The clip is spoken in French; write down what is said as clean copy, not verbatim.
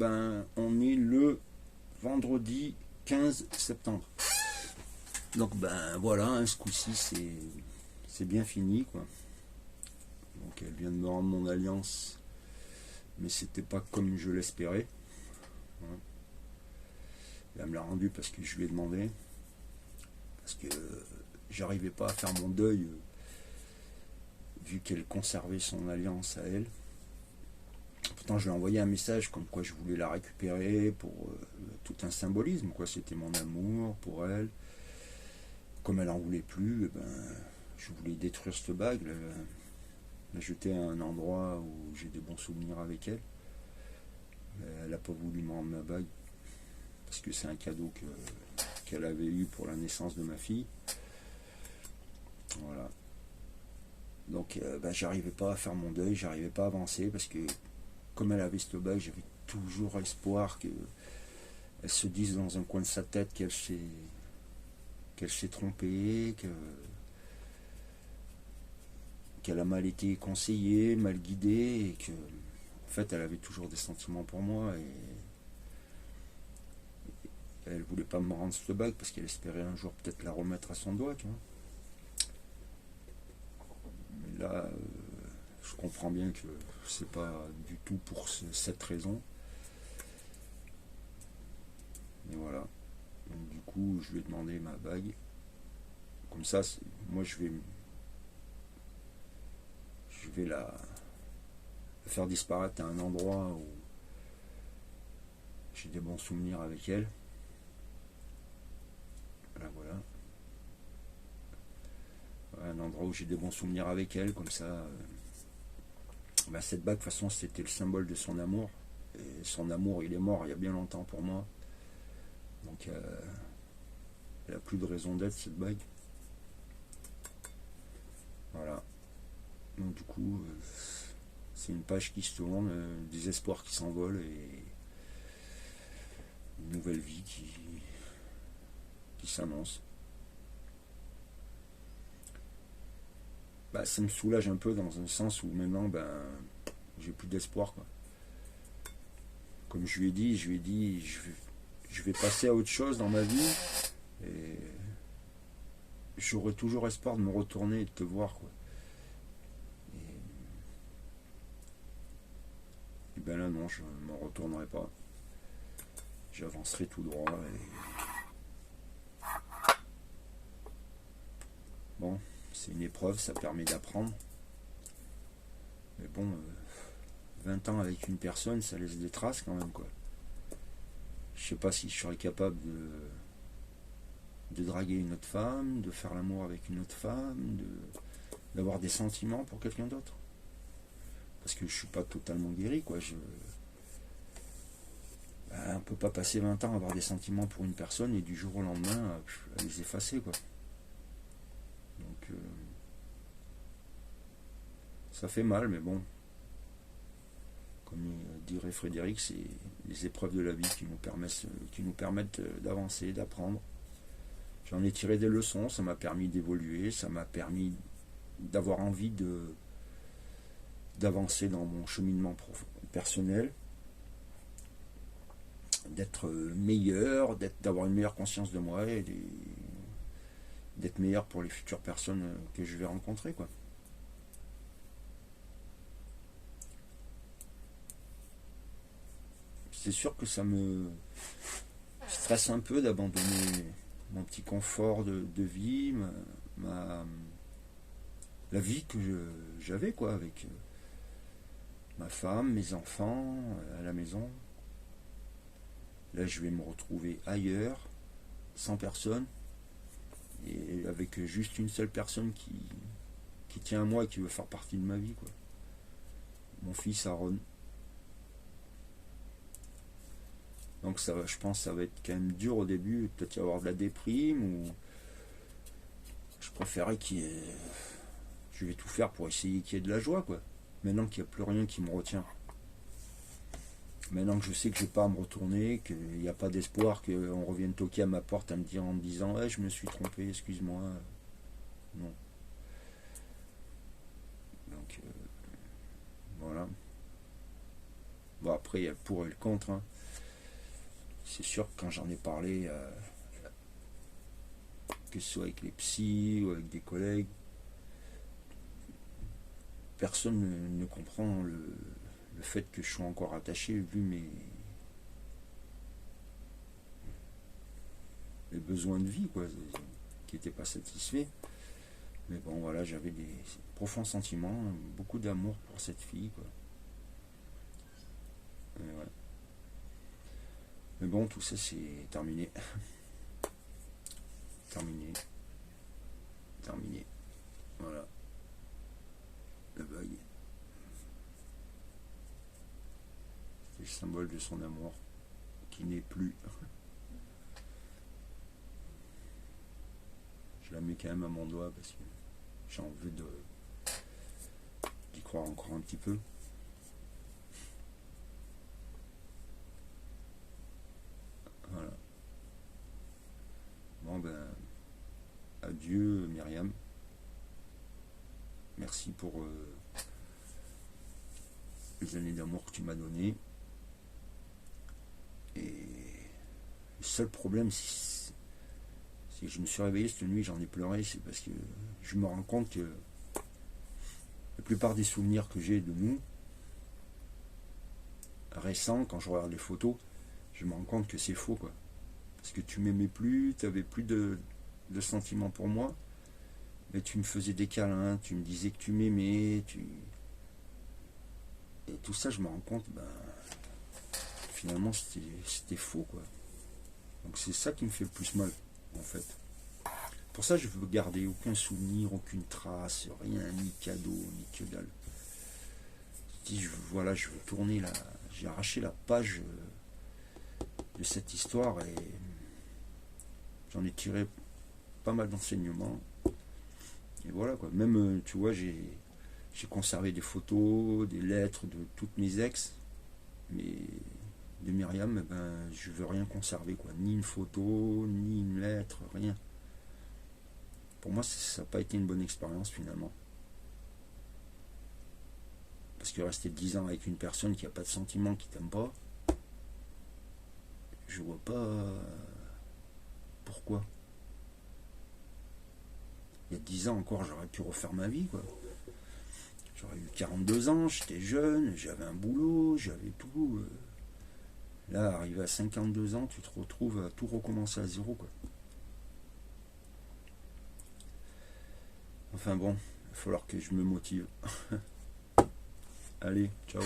ben, on est le vendredi 15 septembre. Donc ben voilà, hein, ce coup-ci c'est bien fini quoi. Donc elle vient de me rendre mon alliance, mais c'était pas comme je l'espérais. Hein. Elle me l'a rendu parce que je lui ai demandé, parce que j'arrivais pas à faire mon deuil vu qu'elle conservait son alliance à elle. Pourtant je lui ai envoyé un message comme quoi je voulais la récupérer pour tout un symbolisme, quoi. C'était mon amour pour elle. Comme elle en voulait plus, ben, je voulais détruire cette bague, la jeter à un endroit où j'ai des bons souvenirs avec elle. Elle n'a pas voulu me rendre ma bague parce que c'est un cadeau qu'elle avait eu pour la naissance de ma fille. Voilà. Donc ben, j'arrivais pas à faire mon deuil, j'arrivais pas à avancer parce que comme elle avait cette bague, j'avais toujours espoir qu'elle se dise dans un coin de sa tête qu'elle s'est trompée, qu'elle a mal été conseillée, mal guidée, et que en fait elle avait toujours des sentiments pour moi et elle voulait pas me rendre cette bague parce qu'elle espérait un jour peut-être la remettre à son doigt, tu vois. Mais là, je comprends bien que c'est pas du tout pour cette raison. Et voilà. Donc du coup, je lui ai demandé ma bague. Comme ça, moi je vais la faire disparaître à un endroit où j'ai des bons souvenirs avec elle. Voilà. Un endroit où j'ai des bons souvenirs avec elle, comme ça. Ben cette bague, de toute façon, c'était le symbole de son amour. Et son amour, il est mort il y a bien longtemps pour moi. Donc, elle n'a plus de raison d'être, cette bague. Voilà. Donc, du coup, c'est une page qui se tourne, des espoirs qui s'envolent et une nouvelle vie qui s'annonce. Bah, ça me soulage un peu dans un sens où maintenant, ben, j'ai plus d'espoir, quoi. Comme je lui ai dit, je vais passer à autre chose dans ma vie et j'aurai toujours espoir de me retourner et de te voir, quoi. Et ben là, non, je ne m'en retournerai pas. J'avancerai tout droit et... Bon, c'est une épreuve, ça permet d'apprendre. Mais bon, 20 ans avec une personne, ça laisse des traces quand même, quoi. Je sais pas si je serais capable de draguer une autre femme, de faire l'amour avec une autre femme, d'avoir des sentiments pour quelqu'un d'autre. Parce que je suis pas totalement guéri, quoi. On peut pas passer 20 ans à avoir des sentiments pour une personne et du jour au lendemain à les effacer, quoi. Donc ça fait mal, mais bon, comme dirait Frédéric, c'est les épreuves de la vie qui nous permettent d'avancer, d'apprendre. J'en ai tiré des leçons, ça m'a permis d'évoluer, ça m'a permis d'avoir envie d'avancer dans mon cheminement personnel, d'être meilleur, d'avoir une meilleure conscience de moi et d'être meilleur pour les futures personnes que je vais rencontrer, quoi. C'est sûr que ça me stresse un peu d'abandonner mon petit confort de vie, la vie que j'avais, quoi, avec ma femme, mes enfants, à la maison. Là, je vais me retrouver ailleurs, sans personne, et avec juste une seule personne qui tient à moi et qui veut faire partie de ma vie, quoi. Mon fils Aaron. Donc ça, je pense que ça va être quand même dur au début, peut-être y avoir de la déprime, ou je préférais je vais tout faire pour essayer qu'il y ait de la joie, quoi. Maintenant qu'il n'y a plus rien qui me retient. Maintenant que je sais que je n'ai pas à me retourner, qu'il n'y a pas d'espoir qu'on revienne toquer à ma porte en me disant hey, je me suis trompé, excuse-moi. Non. Donc voilà. Bon, après, il y a le pour et le contre, hein. C'est sûr que quand j'en ai parlé, que ce soit avec les psys ou avec des collègues, personne ne comprend le fait que je sois encore attaché vu mes besoins de vie, quoi, qui n'étaient pas satisfaits. Mais bon, voilà, j'avais des profonds sentiments, beaucoup d'amour pour cette fille, quoi. Ouais. Mais bon, tout ça, c'est terminé. Terminé. Terminé. Voilà. Le bug. C'est le symbole de son amour qui n'est plus. Je la mets quand même à mon doigt parce que j'ai envie d'y croire encore un petit peu. Voilà. Bon ben, adieu Myriam. Merci pour les années d'amour que tu m'as données. Et le seul problème, c'est que je me suis réveillé cette nuit, j'en ai pleuré, c'est parce que je me rends compte que la plupart des souvenirs que j'ai de nous, récents, quand je regarde les photos, je me rends compte que c'est faux, quoi. Parce que tu m'aimais plus, tu avais plus de sentiments pour moi, mais tu me faisais des câlins, tu me disais que tu m'aimais, et tout ça, je me rends compte, ben, finalement, c'était faux, quoi. Donc c'est ça qui me fait le plus mal, en fait. Pour ça, je veux garder aucun souvenir, aucune trace, rien, ni cadeau, ni que dalle. Voilà, je veux tourner là, j'ai arraché la page de cette histoire et j'en ai tiré pas mal d'enseignements. Et voilà, quoi. Même, tu vois, j'ai conservé des photos, des lettres de toutes mes ex, mais de Myriam, eh ben, je veux rien conserver, quoi. Ni une photo, ni une lettre, rien. Pour moi, ça n'a pas été une bonne expérience finalement. Parce que rester 10 ans avec une personne qui n'a pas de sentiments, qui t'aime pas, je vois pas pourquoi. Il y a 10 ans encore, j'aurais pu refaire ma vie, quoi. J'aurais eu 42 ans, j'étais jeune, j'avais un boulot, j'avais tout. Là, arrivé à 52 ans, tu te retrouves à tout recommencer à zéro, quoi. Enfin bon, il va falloir que je me motive. Allez, ciao.